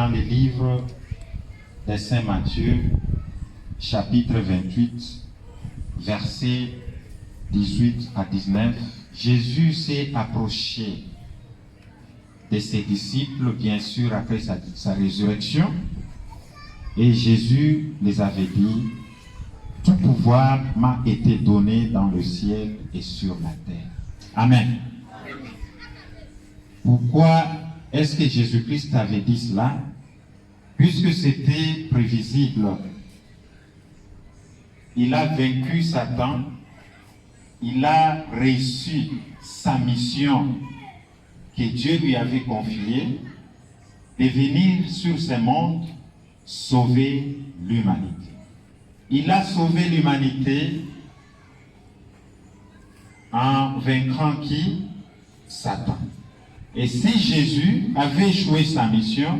dans le livre de Saint Matthieu, chapitre 28, versets 18 à 19, Jésus s'est approché de ses disciples, bien sûr, après sa résurrection, et Jésus les avait dit, « Tout pouvoir m'a été donné dans le ciel et sur la terre. » Amen. Pourquoi est-ce que Jésus-Christ avait dit cela? Puisque c'était prévisible. Il a vaincu Satan, il a réussi sa mission que Dieu lui avait confiée, de venir sur ce monde sauver l'humanité. Il a sauvé l'humanité en vaincant qui? Satan. Et si Jésus avait joué sa mission,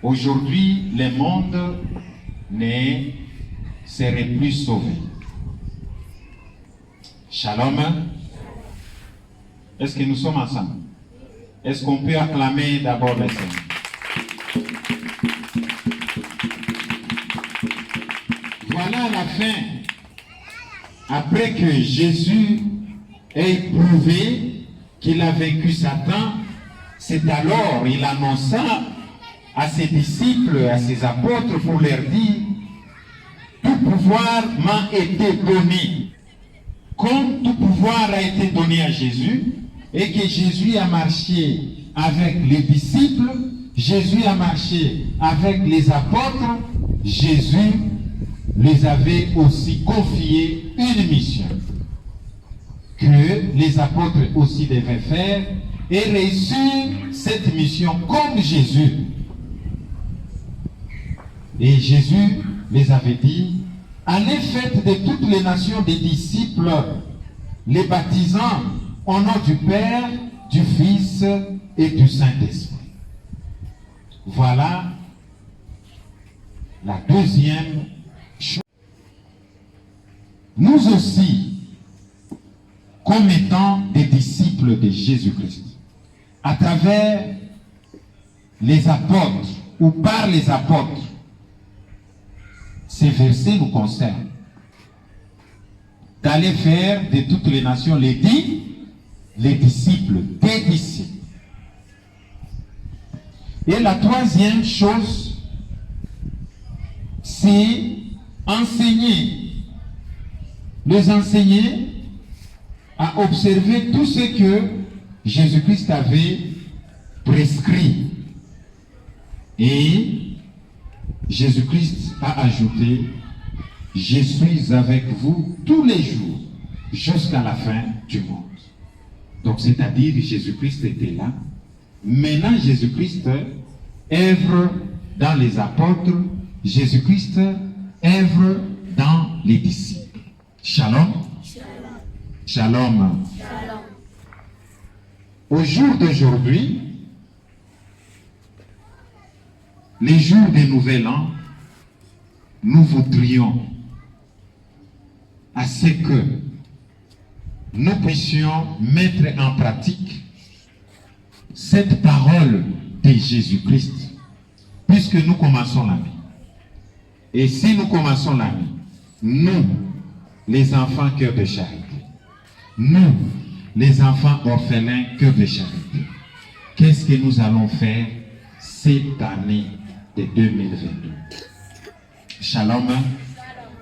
aujourd'hui, le monde ne serait plus sauvé. Shalom. Est-ce que nous sommes ensemble? Est-ce qu'on peut acclamer d'abord le Seigneur? Voilà la fin. Après que Jésus ait prouvé qu'il a vaincu Satan, c'est alors il annonça à ses disciples, à ses apôtres, pour leur dire, tout pouvoir m'a été donné. Comme tout pouvoir a été donné à Jésus, et que Jésus a marché avec les disciples, Jésus a marché avec les apôtres, Jésus les avait aussi confié une mission que les apôtres aussi devaient faire et réussir cette mission comme Jésus. Et Jésus les avait dit, allez faites de toutes les nations des disciples, les baptisant au nom du Père, du Fils et du Saint-Esprit. Voilà la deuxième chose. Nous aussi, comme étant des disciples de Jésus-Christ, à travers les apôtres ou par les apôtres, ces versets nous concernent. D'aller faire de toutes les nations les disciples, des disciples. Et la troisième chose, c'est enseigner. Les enseigner à observer tout ce que Jésus-Christ avait prescrit. Et Jésus-Christ a ajouté, je suis avec vous tous les jours jusqu'à la fin du monde. Donc, c'est-à-dire Jésus-Christ était là. Maintenant, Jésus-Christ œuvre dans les apôtres. Jésus-Christ œuvre dans les disciples. Shalom. Shalom. Shalom. Au jour d'aujourd'hui, les jours des Nouvel An, nous voudrions à ce que nous puissions mettre en pratique cette parole de Jésus-Christ, puisque nous commençons l'année. Et si nous commençons l'année, nous, les enfants cœur de charité, nous, les enfants orphelins cœur de charité, qu'est-ce que nous allons faire cette année de 2022? Shalom.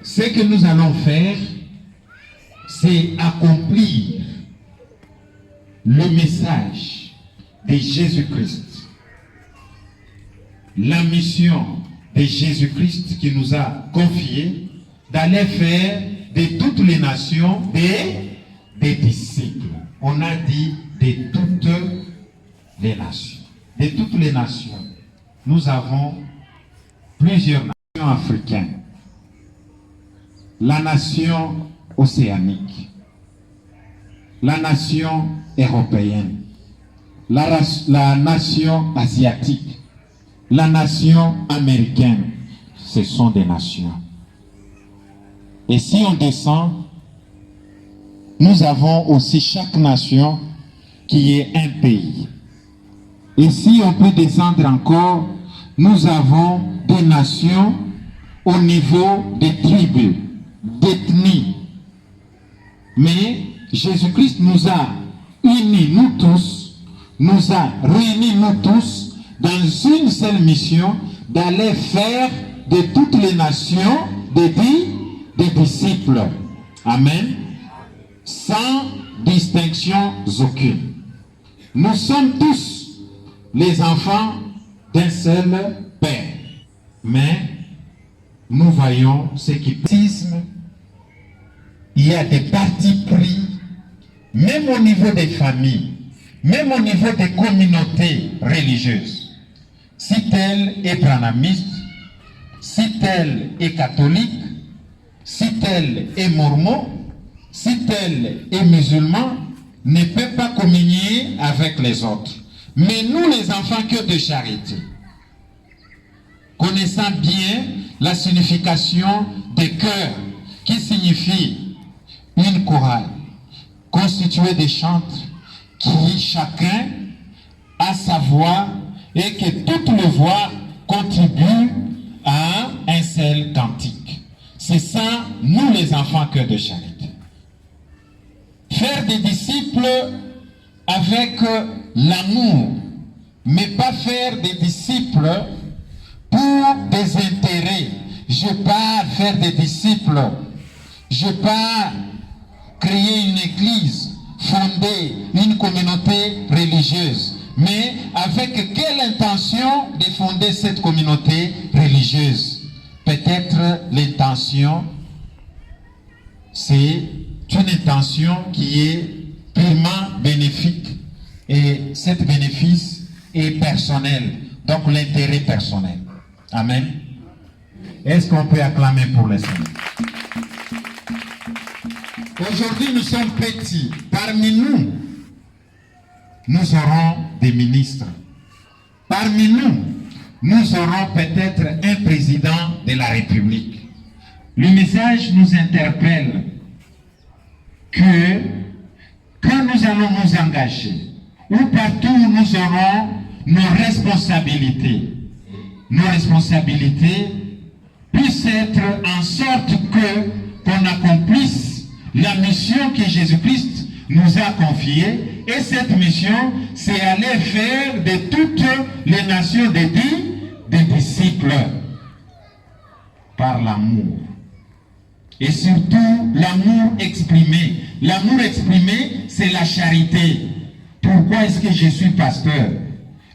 Ce que nous allons faire, c'est accomplir le message de Jésus-Christ. La mission de Jésus-Christ qui nous a confié d'aller faire de toutes les nations des disciples. On a dit de toutes les nations. De toutes les nations. Nous avons plusieurs nations africaines. La nation océanique, la nation européenne, la nation asiatique, la nation américaine. Ce sont des nations. Et si on descend, nous avons aussi chaque nation qui est un pays. Et si on peut descendre encore, nous avons des nations au niveau des tribus, d'ethnies. Mais Jésus-Christ nous a unis, nous tous, nous a réunis, nous tous, dans une seule mission, d'aller faire de toutes les nations des disciples. Amen. Sans distinction aucune. Nous sommes tous les enfants d'un seul Père. Mais nous voyons ce qui il y a des partis pris, même au niveau des familles, même au niveau des communautés religieuses. Si tel est branhamiste, si tel est catholique, si tel est mormon, si tel est musulman, ne peut pas communier avec les autres. Mais nous, les enfants que de charité, connaissant bien la signification des cœurs, qui signifie une chorale constituée de chantres qui chacun a sa voix et que toutes les voix contribuent à un seul cantique. C'est ça, nous les enfants cœur de charité. Faire des disciples avec l'amour, mais pas faire des disciples pour des intérêts. Je ne vais pas faire des disciples, je ne vais pas créer une église, fonder une communauté religieuse. Mais avec quelle intention de fonder cette communauté religieuse? Peut-être l'intention, c'est une intention qui est purement bénéfique. Et cet bénéfice est personnel, donc l'intérêt personnel. Amen. Est-ce qu'on peut acclamer pour le Seigneur? Aujourd'hui, nous sommes petits. Parmi nous, nous aurons des ministres. Parmi nous, nous aurons peut-être un président de la République. Le message nous interpelle que quand nous allons nous engager, ou partout où nous aurons nos responsabilités puissent être en sorte qu'on accomplisse la mission que Jésus-Christ nous a confiée. Et cette mission, c'est aller faire de toutes les nations des disciples par l'amour. Et surtout, l'amour exprimé. L'amour exprimé, c'est la charité. Pourquoi est-ce que je suis pasteur?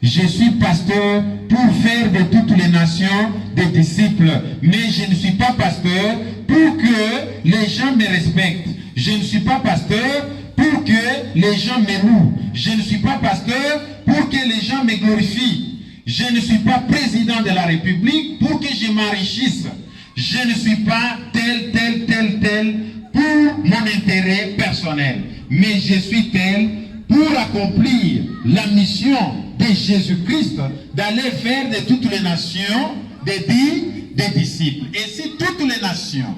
Je suis pasteur pour faire de toutes les nations des disciples. Mais je ne suis pas pasteur pour que les gens me respectent. Je ne suis pas pasteur pour que les gens me louent. Je ne suis pas pasteur pour que les gens me glorifient. Je ne suis pas président de la République pour que je m'enrichisse. Je ne suis pas tel pour mon intérêt personnel. Mais je suis tel pour accomplir la mission de Jésus-Christ d'aller faire de toutes les nations des disciples. Et si toutes les nations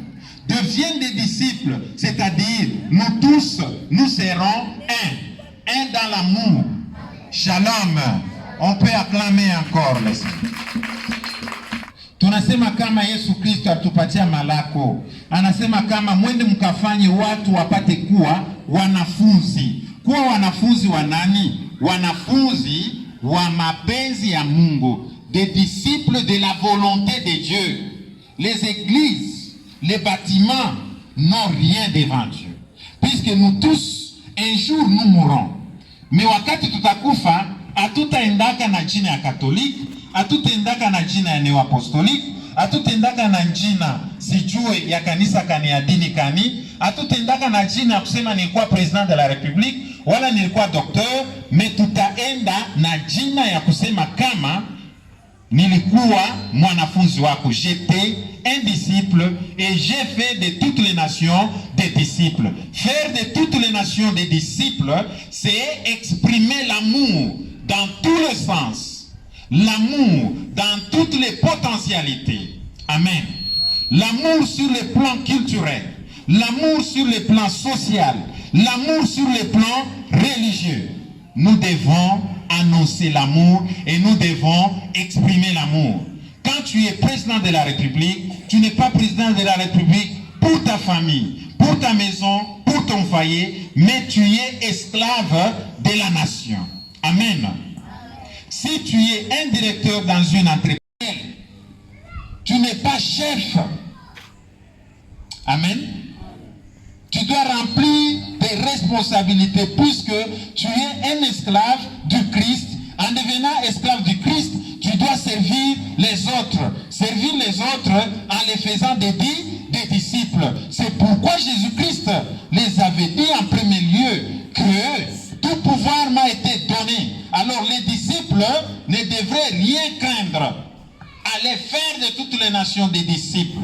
deviennent des disciples, c'est-à-dire nous tous, nous serons un dans l'amour. Shalom. On peut acclamer encore le Seigneur. Tunasema kama Yesu Kristo atupatia malako. Anasema kama mwende mkafanye watu wapate kuwa wanafunzi. Kuwa wanafunzi wa nani? Wanafunzi wa mapenzi ya Mungu. Des disciples de la volonté de Dieu. Les églises, les bâtiments n'ont rien devant Dieu. Puisque nous tous, un jour nous mourrons. Mais wakati tutakufa, hatutaendaka na jina ya Katoliki, hatutaendaka na jina ya Neoapostoliki, hatutaendaka na jina sijue ya kanisa kani ya dini kani, hatutaendaka na jina ya kusema nilikuwa president de la République, wala nilikuwa docteur, mais tutaenda na jina ya kusema kama nilikuwa mwanafunzi wako. J'étais un disciple et j'ai fait de toutes les nations des disciples. Faire de toutes les nations des disciples, c'est exprimer l'amour dans tous les sens. L'amour dans toutes les potentialités. Amen. L'amour sur le plan culturel. L'amour sur le plan social. L'amour sur le plan religieux. Nous devons annoncer l'amour et nous devons exprimer l'amour. Quand tu es président de la République, tu n'es pas président de la République pour ta famille, pour ta maison, pour ton foyer, mais tu es esclave de la nation. Amen. Si tu es un directeur dans une entreprise, tu n'es pas chef. Amen. Tu dois remplir tes responsabilités puisque tu es un esclave du Christ. En devenant esclave du Christ, tu dois servir les autres. Servir les autres en les faisant des disciples. C'est pourquoi Jésus-Christ les avait dit en premier lieu que tout pouvoir m'a été donné. Alors les disciples ne devraient rien craindre. Allez faire de toutes les nations des disciples.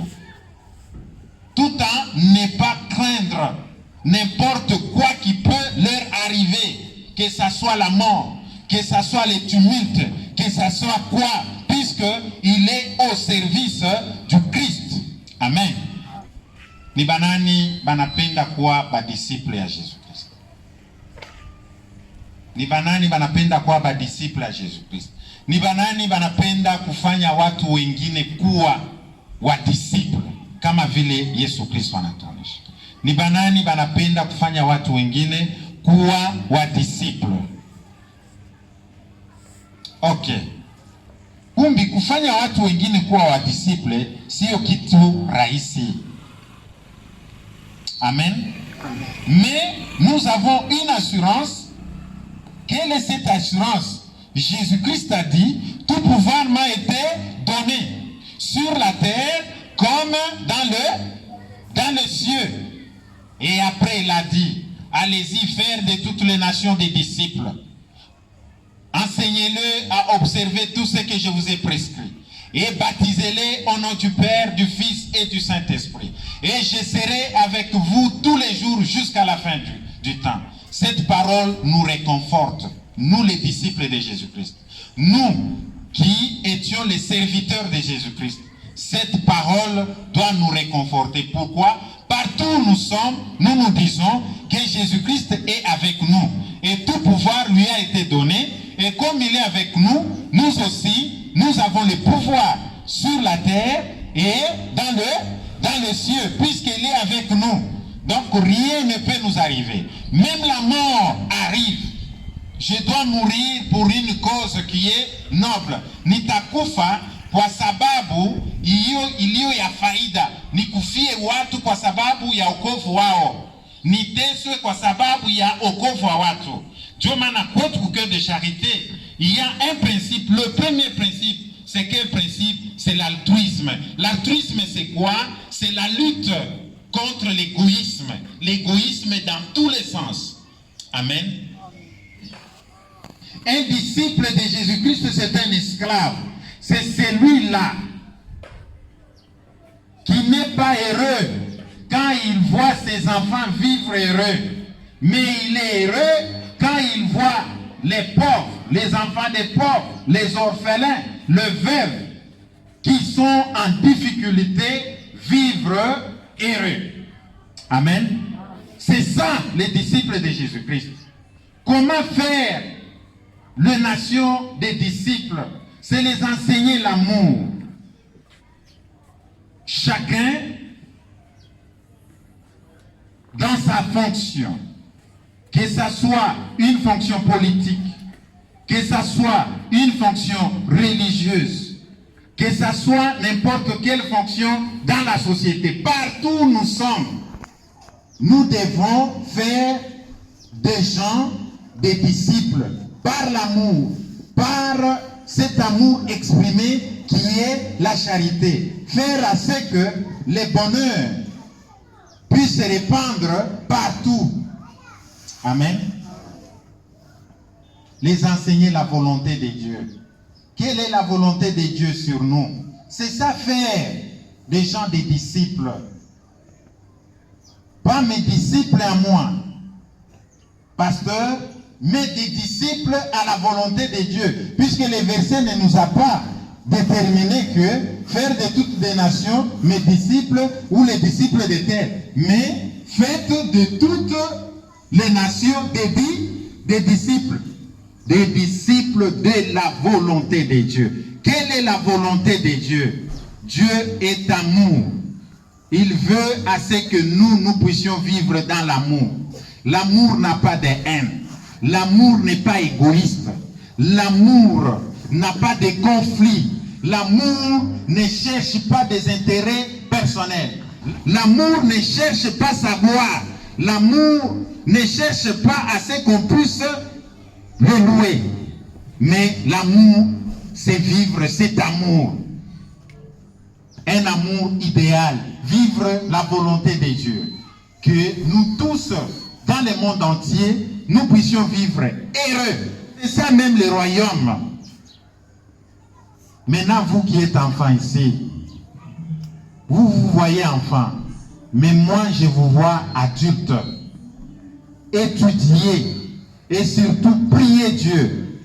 Tout en ne pas craindre n'importe quoi qui peut leur arriver, que ce soit la mort, que ce soit les tumultes, que ce soit quoi, puisqu'il est au service du Christ. Amen. Ni banani banapenda kuwa badisiple ya Jésus-Christ. Ni banani banapenda kuwa badisiple ya Jésus-Christ. Ni banani banapenda kufanya watu wengine kuwa wadisiple kama vile Yesu Kristo anatuonyesha. Ni banani banapenda kufanya watu wengine kuwa wadisiple. Okay. Kumbi kufanya watu wengine kuwa wadisiple sio kitu rahisi. Amen. Mais nous avons une assurance. Quelle est cette assurance? Jésus-Christ a dit, tout pouvoir m'a été donné sur la terre comme dans le cieux. Et après il a dit, allez-y faire de toutes les nations des disciples. Enseignez-le à observer tout ce que je vous ai prescrit. Et baptisez-les au nom du Père, du Fils et du Saint-Esprit. Et je serai avec vous tous les jours jusqu'à la fin du temps. Cette parole nous réconforte, nous les disciples de Jésus-Christ. Nous qui étions les serviteurs de Jésus-Christ. Cette parole doit nous réconforter. Pourquoi? Partout où nous sommes, nous disons que Jésus-Christ est avec nous. Et tout pouvoir lui a été donné. Et comme il est avec nous, nous aussi, nous avons le pouvoir sur la terre et dans le cieux, puisqu'il est avec nous. Donc rien ne peut nous arriver. Même la mort arrive. Je dois mourir pour une cause qui est noble. Nitakufa kwa sababu iliyo ya faida. Nikufie watu kwa sababu ya wokovu wao. Niteswe kwa sababu ya wokovu wa watu. Dieu maana kwetu cœur de charité, il y a un principe. Le premier principe, c'est quel principe? C'est l'altruisme. L'altruisme, c'est quoi? C'est la lutte contre l'égoïsme. L'égoïsme dans tous les sens. Amen. Un disciple de Jésus-Christ, c'est un esclave. C'est celui-là qui n'est pas heureux quand il voit ses enfants vivre heureux. Mais il est heureux quand il voit les pauvres, les enfants des pauvres, les orphelins, les veuves qui sont en difficulté vivre heureux. Amen. C'est ça les disciples de Jésus-Christ. Comment faire les nations des disciples? C'est les enseigner l'amour. Chacun dans sa fonction. Que ça soit une fonction politique, que ça soit une fonction religieuse, que ça soit n'importe quelle fonction dans la société. Partout où nous sommes, nous devons faire des gens, des disciples, par l'amour, par cet amour exprimé qui est la charité. Faire à ce que le bonheur puisse se répandre partout. Amen. Les enseigner la volonté de Dieu. Quelle est la volonté de Dieu sur nous? C'est ça faire des gens des disciples. Pas mes disciples à moi, pasteur, mais des disciples à la volonté de Dieu. Puisque le verset ne nous a pas déterminé que faire de toutes les nations mes disciples ou les disciples de terre. Mais faites de toutes les nations des disciples. des disciples de la volonté de Dieu. Quelle est la volonté de Dieu? Dieu est amour. Il veut à ce que nous puissions vivre dans l'amour. L'amour n'a pas de haine. L'amour n'est pas égoïste. L'amour n'a pas de conflit. L'amour ne cherche pas des intérêts personnels. L'amour ne cherche pas sa gloire. L'amour ne cherche pas à ce qu'on puisse le louer. Mais l'amour, c'est vivre cet amour. Un amour idéal. Vivre la volonté de Dieu. Que nous tous, dans le monde entier, nous puissions vivre heureux. C'est ça même le royaume. Maintenant, vous qui êtes enfants ici, vous vous voyez enfant, mais moi je vous vois adulte. Étudier et surtout prier Dieu.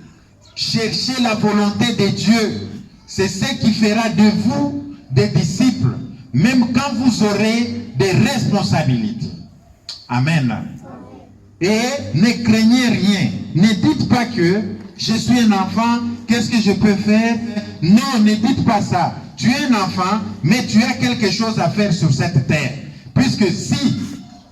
Chercher la volonté de Dieu. C'est ce qui fera de vous des disciples, même quand vous aurez des responsabilités. Amen. Et ne craignez rien. Ne dites pas que je suis un enfant, qu'est-ce que je peux faire? Non, ne dites pas ça. Tu es un enfant, mais tu as quelque chose à faire sur cette terre. Puisque si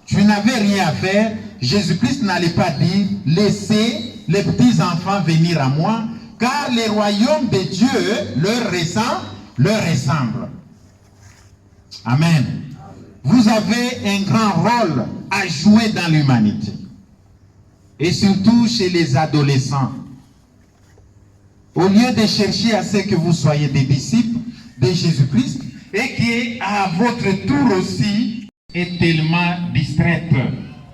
tu n'avais rien à faire, Jésus-Christ n'allait pas dire, laissez les petits-enfants venir à moi, car le royaume de Dieu leur ressemble. Amen. Vous avez un grand rôle à jouer dans l'humanité. Et surtout chez les adolescents. Au lieu de chercher à ce que vous soyez des disciples de Jésus-Christ, et qui à votre tour aussi est tellement distraite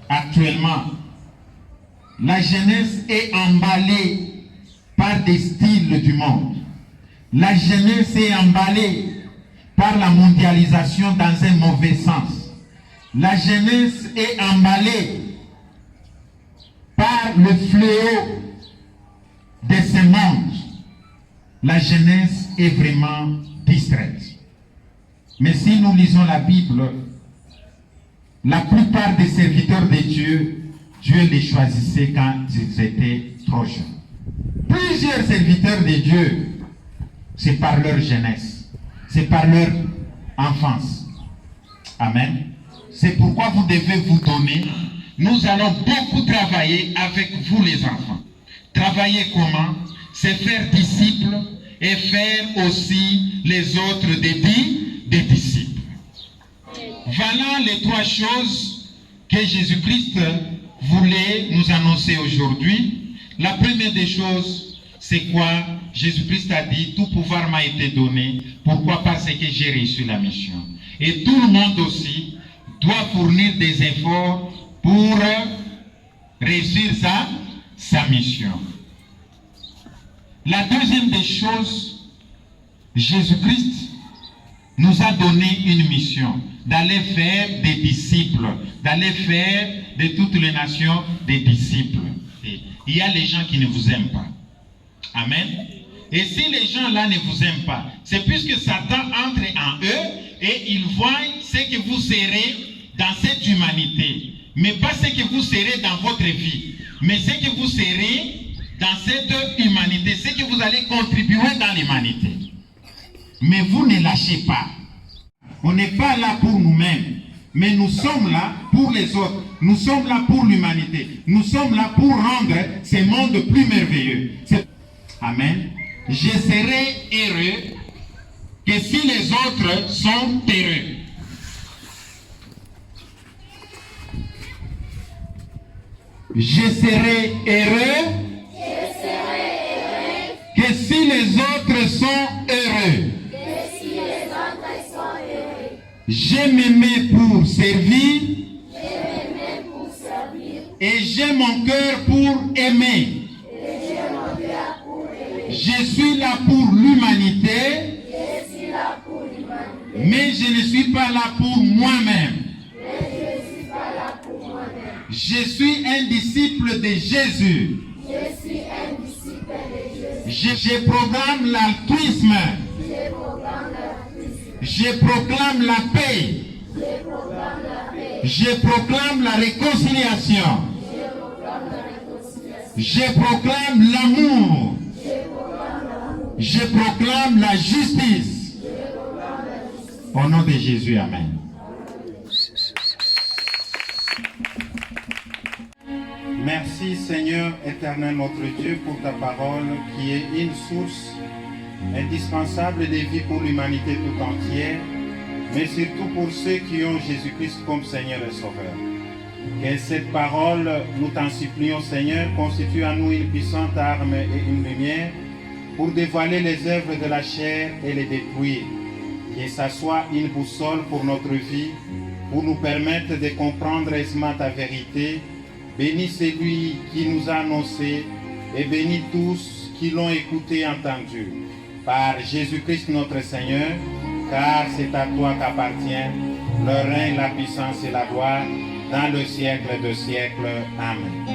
actuellement. La jeunesse est emballée par des styles du monde. La jeunesse est emballée par la mondialisation dans un mauvais sens. La jeunesse est emballée par le fléau de ce monde. La jeunesse est vraiment distraite. Mais si nous lisons la Bible, la plupart des serviteurs de Dieu, Dieu les choisissait quand ils étaient trop jeunes. Plusieurs serviteurs de Dieu, c'est par leur jeunesse, c'est par leur enfance. Amen. C'est pourquoi vous devez vous donner. Nous allons beaucoup travailler avec vous les enfants. Travailler comment? C'est faire disciples et faire aussi les autres des disciples. Voilà les trois choses que Jésus-Christ voulait nous annoncer aujourd'hui. La première des choses, c'est quoi? Jésus-Christ a dit, tout pouvoir m'a été donné. Pourquoi? Parce que j'ai reçu la mission. Et tout le monde aussi doit fournir des efforts pour réussir sa mission. La deuxième des choses, Jésus-Christ nous a donné une mission, d'aller faire des disciples, d'aller faire de toutes les nations des disciples. Et il y a les gens qui ne vous aiment pas. Amen. Et si les gens là ne vous aiment pas, c'est puisque Satan entre en eux et il voit ce que vous serez dans cette humanité. Mais pas ce que vous serez dans votre vie, mais ce que vous serez dans cette humanité, ce que vous allez contribuer dans l'humanité. Mais vous ne lâchez pas. On n'est pas là pour nous-mêmes, mais nous sommes là pour les autres. Nous sommes là pour l'humanité. Nous sommes là pour rendre ce monde plus merveilleux. Amen. Je serai heureux que si les autres sont heureux. Je serai heureux que si les autres sont heureux. J'ai m'aimé pour servir et j'ai mon cœur pour aimer. Je suis là pour l'humanité, mais je ne suis pas là pour moi-même. Je suis un disciple de Jésus. Je proclame l'altruisme. Je proclame la paix. Je proclame la réconciliation. Je proclame l'amour. Je proclame la justice. Au nom de Jésus, amen. Merci Seigneur éternel notre Dieu pour ta parole qui est une source indispensable de vie pour l'humanité tout entière, mais surtout pour ceux qui ont Jésus-Christ comme Seigneur et Sauveur. Que cette parole, nous t'en supplions Seigneur, constitue à nous une puissante arme et une lumière pour dévoiler les œuvres de la chair et les détruire. Que ça soit une boussole pour notre vie, pour nous permettre de comprendre aisément ta vérité. Bénis celui qui nous a annoncé et bénis tous qui l'ont écouté et entendu. Par Jésus-Christ notre Seigneur, car c'est à toi qu'appartient le règne, la puissance et la gloire dans le siècle de siècles. Amen.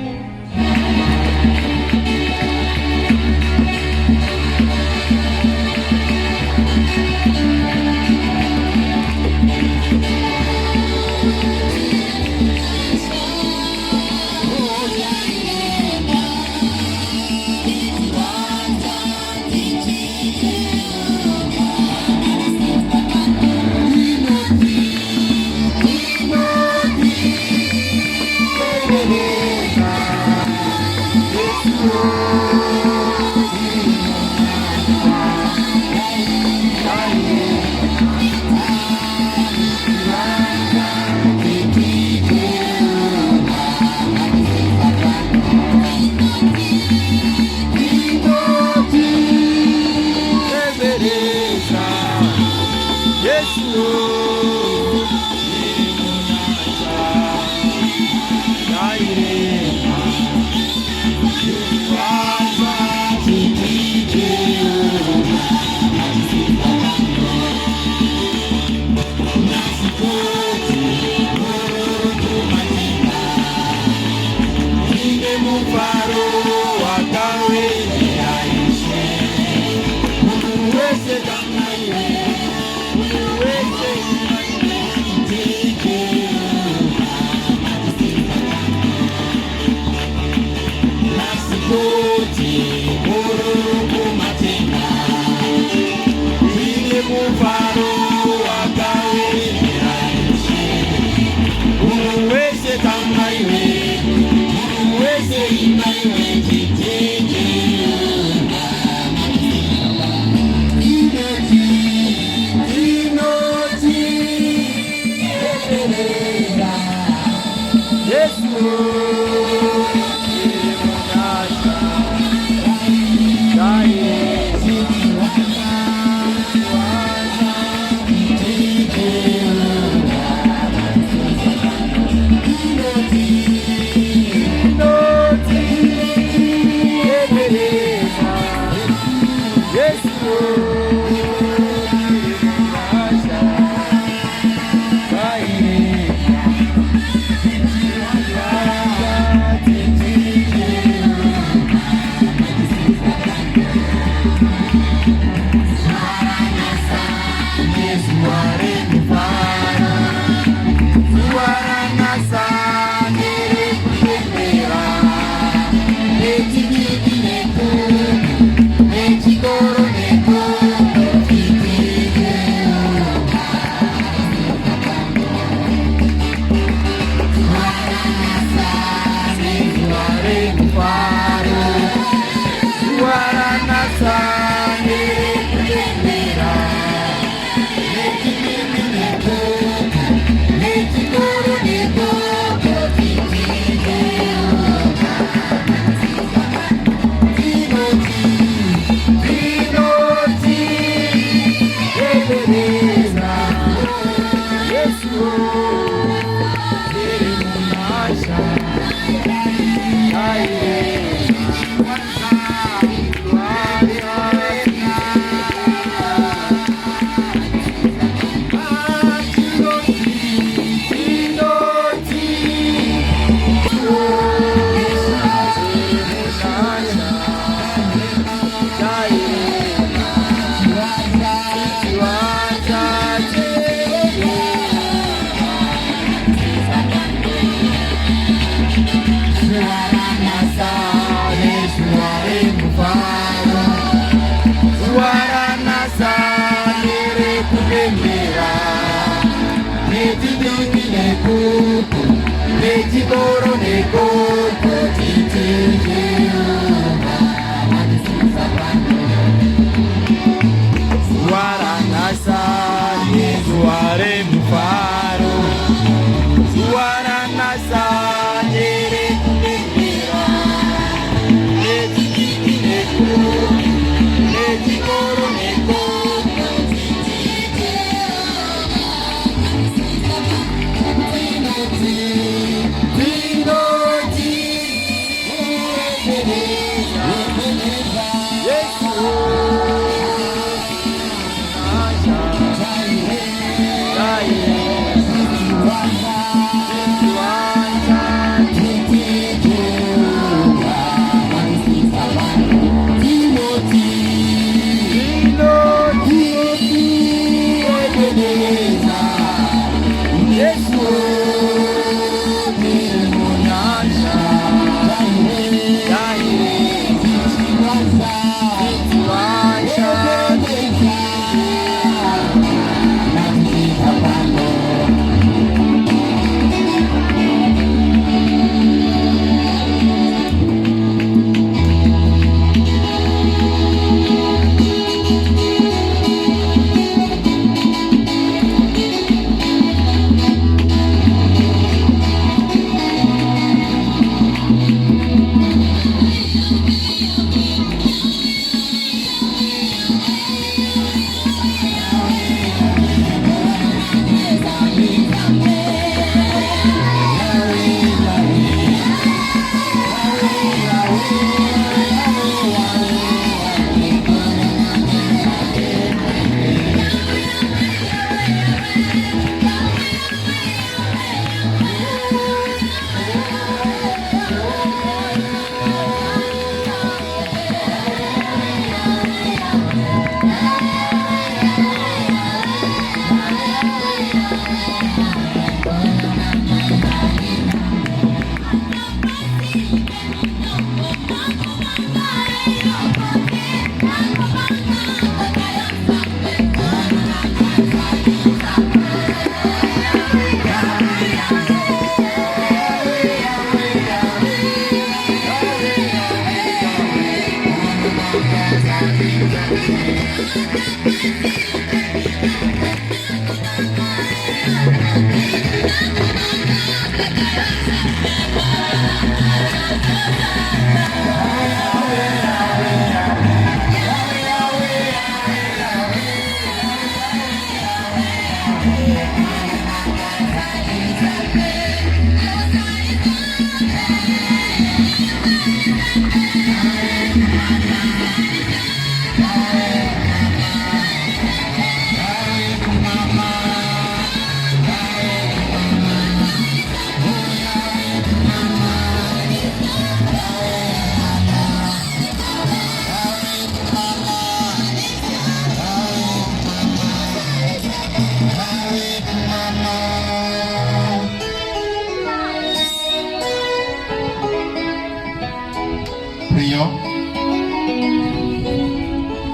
Maranatha.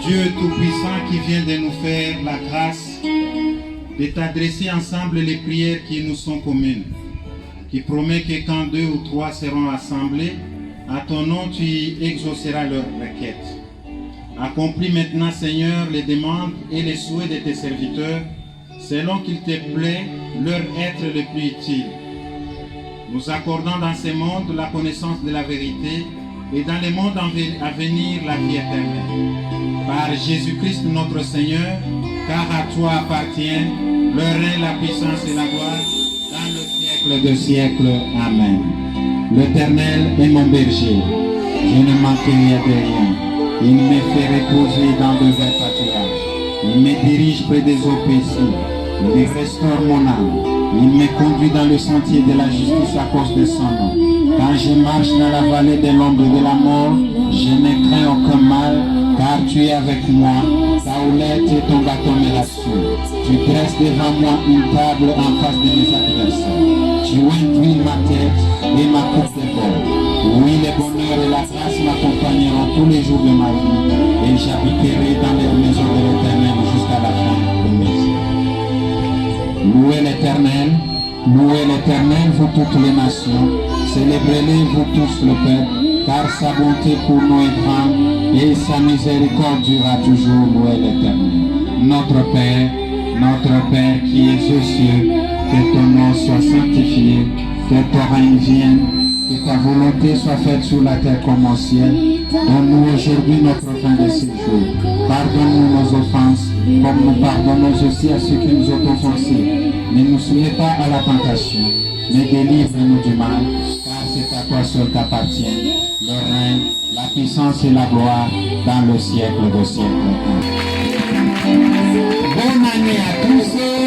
Dieu Tout-Puissant qui vient de nous faire la grâce de t'adresser ensemble les prières qui nous sont communes, qui promet que quand 2 ou 3 seront assemblés, à ton nom tu exauceras leurs requêtes. Accomplis maintenant, Seigneur, les demandes et les souhaits de tes serviteurs, selon qu'il te plaît leur être le plus utile. Nous accordons dans ce monde la connaissance de la vérité et dans le monde à venir la vie éternelle. Par Jésus-Christ notre Seigneur, car à toi appartient le règne, la puissance et la gloire dans le siècle des siècles. Amen. L'Éternel est mon berger, je ne manquerai de rien. Il me fait reposer dans de verts pâturages. Il me dirige près des eaux paisibles. Il restaure mon âme. Il me conduit dans le sentier de la justice à cause de son nom. Quand je marche dans la vallée de l'ombre de la mort, je ne crains aucun mal, car tu es avec moi. Ta houlette et ton bâton me rassurent. Tu dresses devant moi une table en face de mes adversaires. Tu inclines ma tête et ma coupe déborde. Oui, le bonheur et la grâce m'accompagneront tous les jours de ma vie, et j'habiterai dans les maisons de l'Éternel jusqu'à la fin de mes jours. Louez l'Éternel, Louez l'Éternel, vous toutes les nations. Célébrez-les, vous tous le peuple, car sa bonté pour nous est grande et sa miséricorde durera toujours. Louez l'Éternel. Notre Père qui es aux cieux, que ton nom soit sanctifié, que ton règne vienne, que ta volonté soit faite sur la terre comme au ciel. Donne-nous aujourd'hui notre pain de ce jour. Pardonne-nous nos offenses, comme nous pardonnons aussi à ceux qui nous ont offensés. Ne nous soumets pas à la tentation, mais délivre-nous du mal, car c'est à toi seul qu'appartient le règne, la puissance et la gloire dans le siècle des siècles. Bonne année à tous.